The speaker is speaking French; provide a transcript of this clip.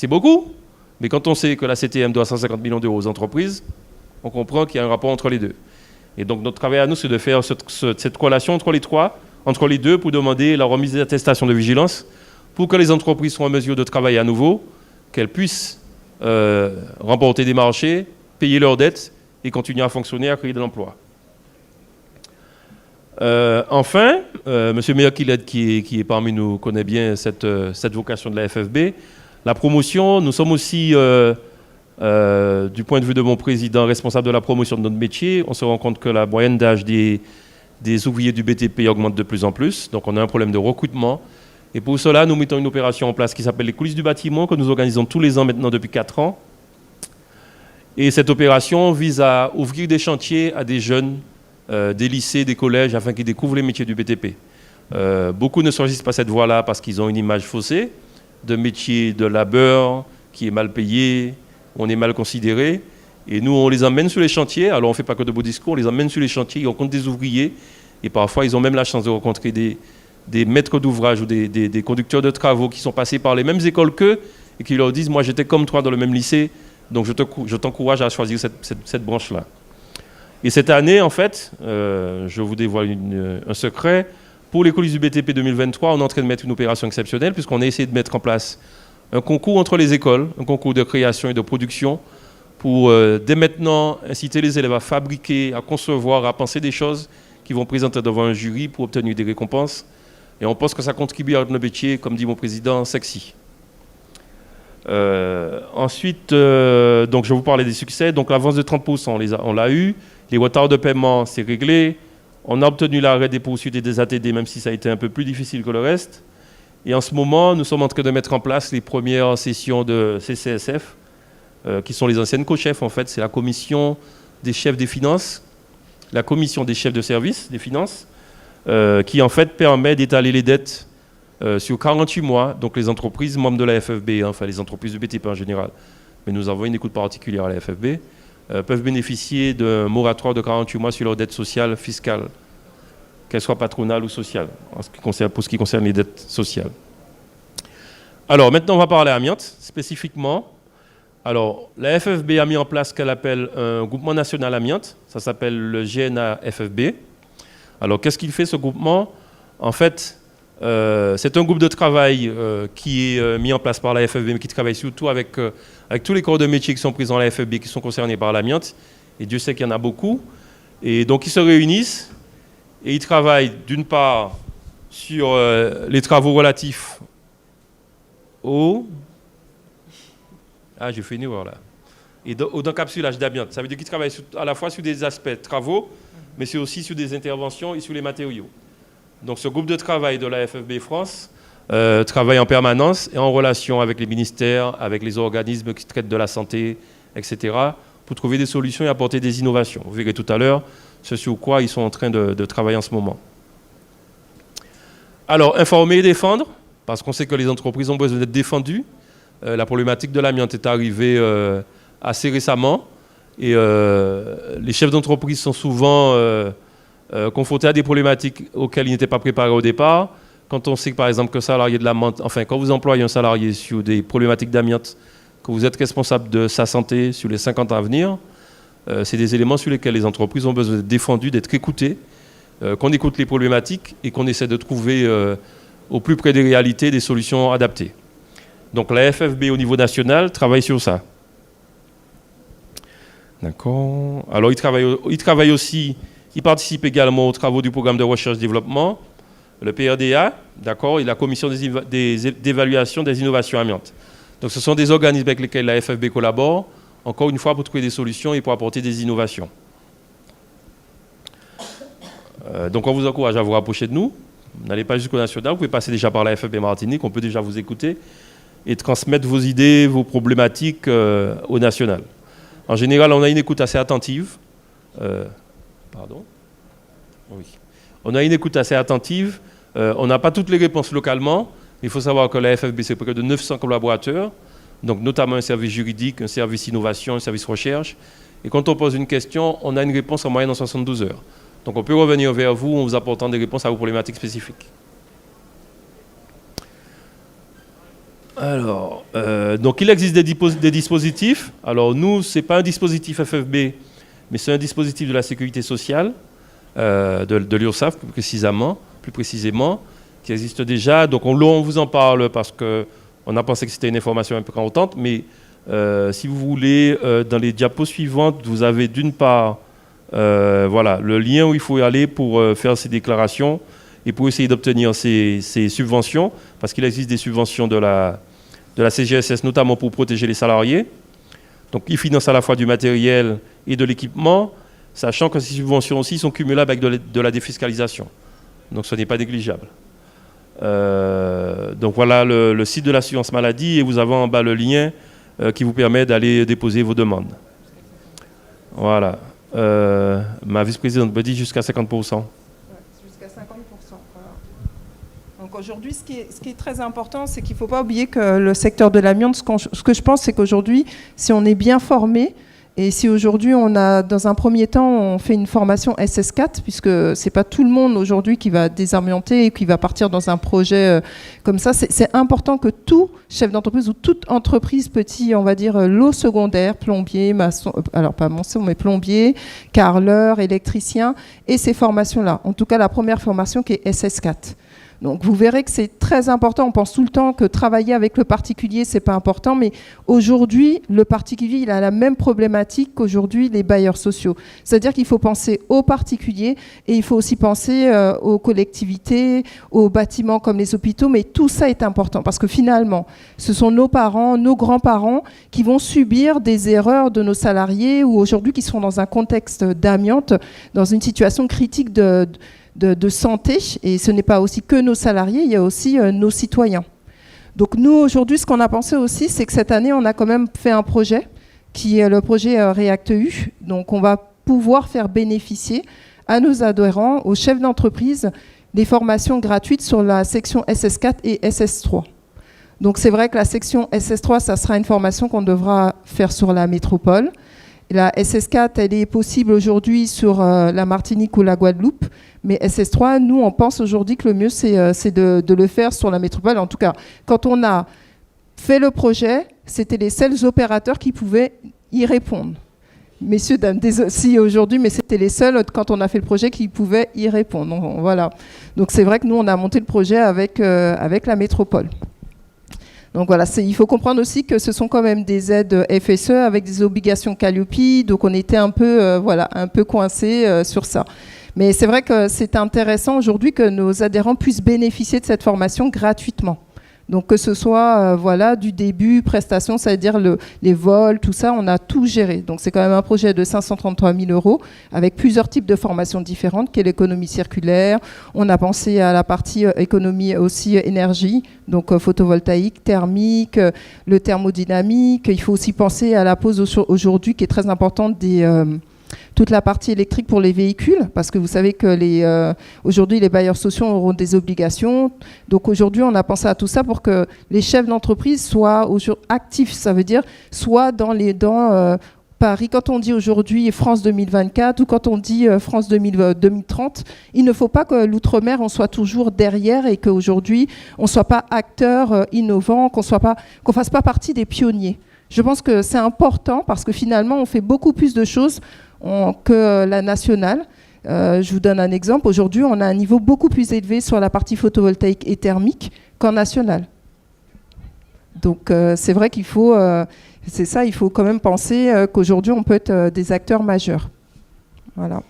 C'est beaucoup, mais quand on sait que la CTM doit 150 millions d'euros aux entreprises, on comprend qu'il y a un rapport entre les deux. Et donc notre travail à nous, c'est de faire cette corrélation entre les deux pour demander la remise des attestations de vigilance pour que les entreprises soient en mesure de travailler à nouveau, qu'elles puissent remporter des marchés, payer leurs dettes et continuer à fonctionner, à créer de l'emploi. Enfin, M. Meyer qui est parmi nous connaît bien cette vocation de la FFB. La promotion, nous sommes aussi, du point de vue de mon président responsable de la promotion de notre métier, on se rend compte que la moyenne d'âge des ouvriers du BTP augmente de plus en plus. Donc on a un problème de recrutement. Et pour cela, nous mettons une opération en place qui s'appelle les coulisses du bâtiment, que nous organisons tous les ans maintenant depuis 4 ans. Et cette opération vise à ouvrir des chantiers à des jeunes, des lycées, des collèges, afin qu'ils découvrent les métiers du BTP. Beaucoup ne choisissent pas cette voie-là parce qu'ils ont une image faussée de métier de labeur qui est mal payé, on est mal considéré. Et nous, on les emmène sur les chantiers. Alors, on ne fait pas que de beaux discours, on les emmène sur les chantiers, ils rencontrent des ouvriers. Et parfois, ils ont même la chance de rencontrer des maîtres d'ouvrage ou des conducteurs de travaux qui sont passés par les mêmes écoles qu'eux et qui leur disent « Moi, j'étais comme toi dans le même lycée, donc je t'encourage à choisir cette branche-là. » Et cette année, en fait, je vous dévoile un secret. Pour les coulisses du BTP 2023, on est en train de mettre une opération exceptionnelle puisqu'on a essayé de mettre en place un concours entre les écoles, un concours de création et de production pour, dès maintenant, inciter les élèves à fabriquer, à concevoir, à penser des choses qui vont présenter devant un jury pour obtenir des récompenses. Et on pense que ça contribue à notre métier, comme dit mon président, sexy. Ensuite, donc je vais vous parler des succès. Donc l'avance de 30%, on l'a eu. Les retards de paiement, c'est réglé. On a obtenu l'arrêt des poursuites et des ATD, même si ça a été un peu plus difficile que le reste. Et en ce moment, nous sommes en train de mettre en place les premières sessions de CCSF, qui sont les anciennes co-chefs, en fait. C'est la commission des chefs des finances, la commission des chefs de service des finances, qui en fait permet d'étaler les dettes sur 48 mois. Donc les entreprises membres de la FFB, enfin les entreprises du BTP en général, mais nous avons une écoute particulière à la FFB, peuvent bénéficier d'un moratoire de 48 mois sur leurs dettes sociales, fiscales, qu'elles soient patronales ou sociales, pour ce qui concerne les dettes sociales. Alors maintenant on va parler amiante spécifiquement. Alors la FFB a mis en place ce qu'elle appelle un groupement national amiante, ça s'appelle le GNA FFB. Alors qu'est-ce qu'il fait ce groupement? En fait, c'est un groupe de travail qui est mis en place par la FFB, mais qui travaille surtout avec tous les corps de métiers qui sont présents à la FFB, qui sont concernés par l'amiante. Et Dieu sait qu'il y en a beaucoup. Et donc, ils se réunissent et ils travaillent d'une part sur les travaux relatifs au... Ah, j'ai fait une erreur là. Et au encapsulage d'amiante. Ça veut dire qu'ils travaillent à la fois sur des aspects travaux, mais c'est aussi sur des interventions et sur les matériaux. Donc ce groupe de travail de la FFB France travaille en permanence et en relation avec les ministères, avec les organismes qui traitent de la santé, etc., pour trouver des solutions et apporter des innovations. Vous verrez tout à l'heure ce sur quoi ils sont en train de travailler en ce moment. Alors, informer et défendre, parce qu'on sait que les entreprises ont besoin d'être défendues. La problématique de l'amiante est arrivée assez récemment et les chefs d'entreprise sont souvent... confrontés à des problématiques auxquelles ils n'étaient pas préparés au départ. Quand on sait que, par exemple, quand vous employez un salarié sur des problématiques d'amiante, que vous êtes responsable de sa santé sur les 50 ans à venir, c'est des éléments sur lesquels les entreprises ont besoin d'être défendues, d'être écoutées, qu'on écoute les problématiques et qu'on essaie de trouver au plus près des réalités des solutions adaptées. Donc la FFB au niveau national travaille sur ça. D'accord. Alors il travaille aussi... Il participe également aux travaux du programme de recherche-développement, le PRDA, d'accord, et la commission d'évaluation des innovations amiantes. Donc ce sont des organismes avec lesquels la FFB collabore, encore une fois pour trouver des solutions et pour apporter des innovations. Donc on vous encourage à vous rapprocher de nous. N'allez pas jusqu'au national, vous pouvez passer déjà par la FFB Martinique, on peut déjà vous écouter et transmettre vos idées, vos problématiques au national. En général, on a une écoute assez attentive. Pardon. Oui. On a une écoute assez attentive. On n'a pas toutes les réponses localement. Il faut savoir que la FFB, c'est près de 900 collaborateurs, donc notamment un service juridique, un service innovation, un service recherche. Et quand on pose une question, on a une réponse en moyenne en 72 heures. Donc on peut revenir vers vous en vous apportant des réponses à vos problématiques spécifiques. Alors, donc il existe des dispositifs. Alors nous, ce n'est pas un dispositif FFB, mais c'est un dispositif de la sécurité sociale, de l'URSSAF plus précisément, qui existe déjà. Donc on vous en parle parce qu'on a pensé que c'était une information un peu importante, mais si vous voulez, dans les diapos suivantes, vous avez d'une part voilà, le lien où il faut y aller pour faire ces déclarations et pour essayer d'obtenir ces subventions, parce qu'il existe des subventions de la CGSS, notamment pour protéger les salariés. Donc ils financent à la fois du matériel et de l'équipement, sachant que ces subventions aussi sont cumulables avec de la défiscalisation. Donc ce n'est pas négligeable. Donc voilà le site de l'assurance maladie, et vous avez en bas le lien qui vous permet d'aller déposer vos demandes. Voilà. Ma vice-présidente me dit jusqu'à 50%. Jusqu'à 50%. Voilà. Donc aujourd'hui, ce qui est très important, c'est qu'il ne faut pas oublier que le secteur de l'amiante, ce que je pense, c'est qu'aujourd'hui, si on est bien formé, et si aujourd'hui on a, dans un premier temps, on fait une formation SS4, puisque c'est pas tout le monde aujourd'hui qui va désamianter et qui va partir dans un projet comme ça, c'est important que tout chef d'entreprise ou toute entreprise petit, on va dire l'eau secondaire, plombier, maçon, alors pas maçon mais plombier, carreleur, électricien, et ces formations-là. En tout cas, la première formation qui est SS4. Donc vous verrez que c'est très important. On pense tout le temps que travailler avec le particulier, c'est pas important, mais aujourd'hui, le particulier, il a la même problématique qu'aujourd'hui les bailleurs sociaux. C'est-à-dire qu'il faut penser aux particuliers et il faut aussi penser aux collectivités, aux bâtiments comme les hôpitaux, mais tout ça est important parce que finalement, ce sont nos parents, nos grands-parents qui vont subir des erreurs de nos salariés ou aujourd'hui qui sont dans un contexte d'amiante, dans une situation critique de santé, et ce n'est pas aussi que nos salariés, il y a aussi nos citoyens. Donc nous, aujourd'hui, ce qu'on a pensé aussi, c'est que cette année, on a quand même fait un projet, qui est le projet REACT-EU. Donc on va pouvoir faire bénéficier à nos adhérents, aux chefs d'entreprise, des formations gratuites sur la section SS4 et SS3. Donc c'est vrai que la section SS3, ça sera une formation qu'on devra faire sur la métropole. La SS4, elle est possible aujourd'hui sur la Martinique ou la Guadeloupe, mais SS3, nous, on pense aujourd'hui que le mieux, c'est de le faire sur la métropole. En tout cas, quand on a fait le projet, c'était les seuls opérateurs qui pouvaient y répondre. Messieurs, dames, si aujourd'hui, mais c'était les seuls, quand on a fait le projet, qui pouvaient y répondre. Donc, voilà. Donc c'est vrai que nous, on a monté le projet avec la métropole. Donc voilà, il faut comprendre aussi que ce sont quand même des aides FSE avec des obligations Calliope, donc on était un peu coincés sur ça. Mais c'est vrai que c'est intéressant aujourd'hui que nos adhérents puissent bénéficier de cette formation gratuitement. Donc que ce soit du début, prestations, c'est-à-dire les vols, tout ça, on a tout géré. Donc c'est quand même un projet de 533 000 € avec plusieurs types de formations différentes, qui est l'économie circulaire. On a pensé à la partie économie aussi énergie, donc photovoltaïque, thermique, le thermodynamique. Il faut aussi penser à la pose aujourd'hui qui est très importante toute la partie électrique pour les véhicules, parce que vous savez que aujourd'hui, les bailleurs sociaux auront des obligations. Donc aujourd'hui, on a pensé à tout ça pour que les chefs d'entreprise soient actifs, ça veut dire soit dans Paris. Quand on dit aujourd'hui France 2024 ou quand on dit France 2030, il ne faut pas que l'outre-mer, on soit toujours derrière et qu'aujourd'hui, on ne soit pas acteur innovant, qu'on ne fasse pas partie des pionniers. Je pense que c'est important parce que finalement, on fait beaucoup plus de choses que la nationale. Je vous donne un exemple. Aujourd'hui, on a un niveau beaucoup plus élevé sur la partie photovoltaïque et thermique qu'en national. Donc, c'est vrai qu'il faut, il faut quand même penser qu'aujourd'hui, on peut être des acteurs majeurs. Voilà.